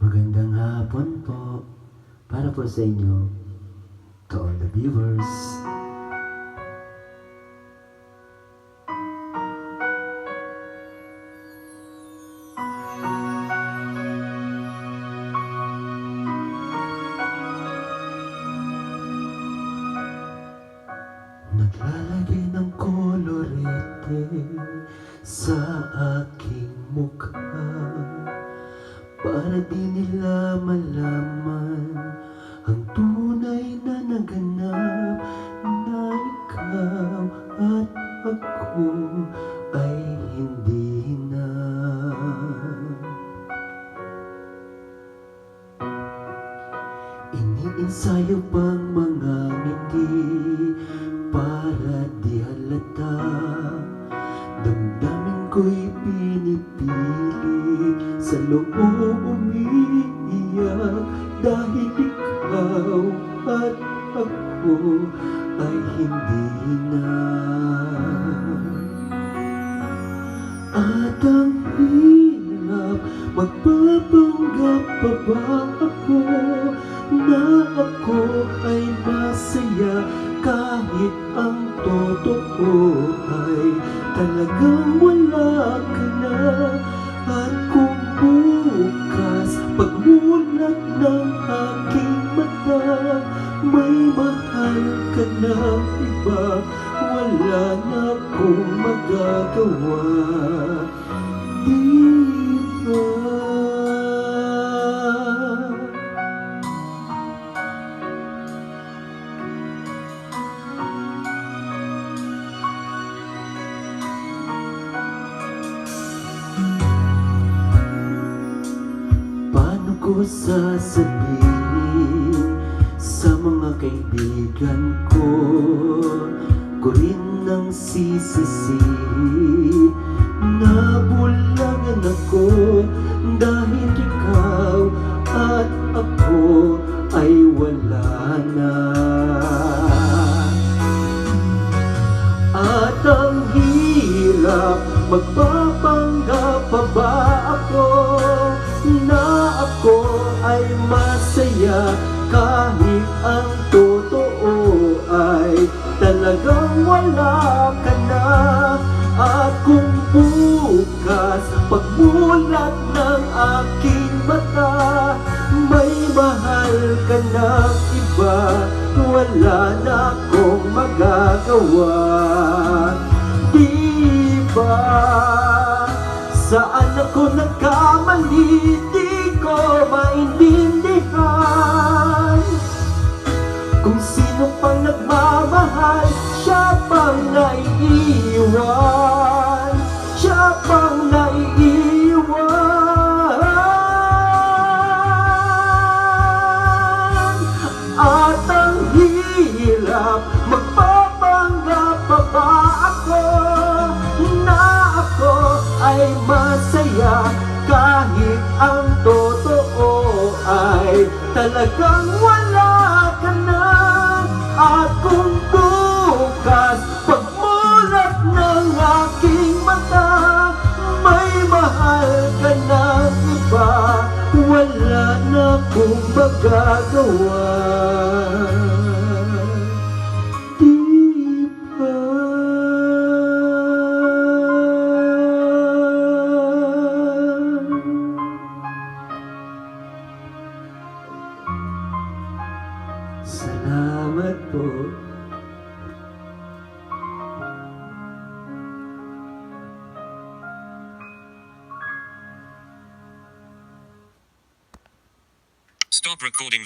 Magandang hapon po para po sa inyo, to all the viewers. Naglalagay ng kolorete sa aking mukha para di nila malaman ang tunay na naganap, na ikaw at ako ay hindi na. Iniinsayo pang mga ngiti para di halata, damdamin ko'y pinipili, sa loob umiiyak dahil ikaw at ako ay hindi na. At ang hirap, magpapanggap pa ba ako na ako ay masaya kahit ang totoo ay talagang wala ka na. At kung bukas pagmulat ng aking mata may mahal ka na iba, wala na akong magagawa, di ba? Paano ko sasabihin sa mga kaibigan ko, ko rin ang sisisihin na bulagan ako dahil ikaw at ako ay wala na. At ang hirap, magpapanggap pa ba ako na ako ay masaya kahit ang totoo ay talagang wala ka na. At kung bukas pagmulat ng aking mata may mahal ka ng iba, wala na akong magagawa, di ba? Saan ako nagkamali, di ko maintindihan. Kung sino pang nagmamahal, siya pang naiiwan, siya pang naiiwan. At ang hirap, magpapanggap pa ba ako na ako ay masaya kahit ang totoo ay talagang wala ka na. At kung bukas pagmulat ng aking mata may mahal ka ng iba, wala na akong magagawa, di ba? Salamat po. Stop recording.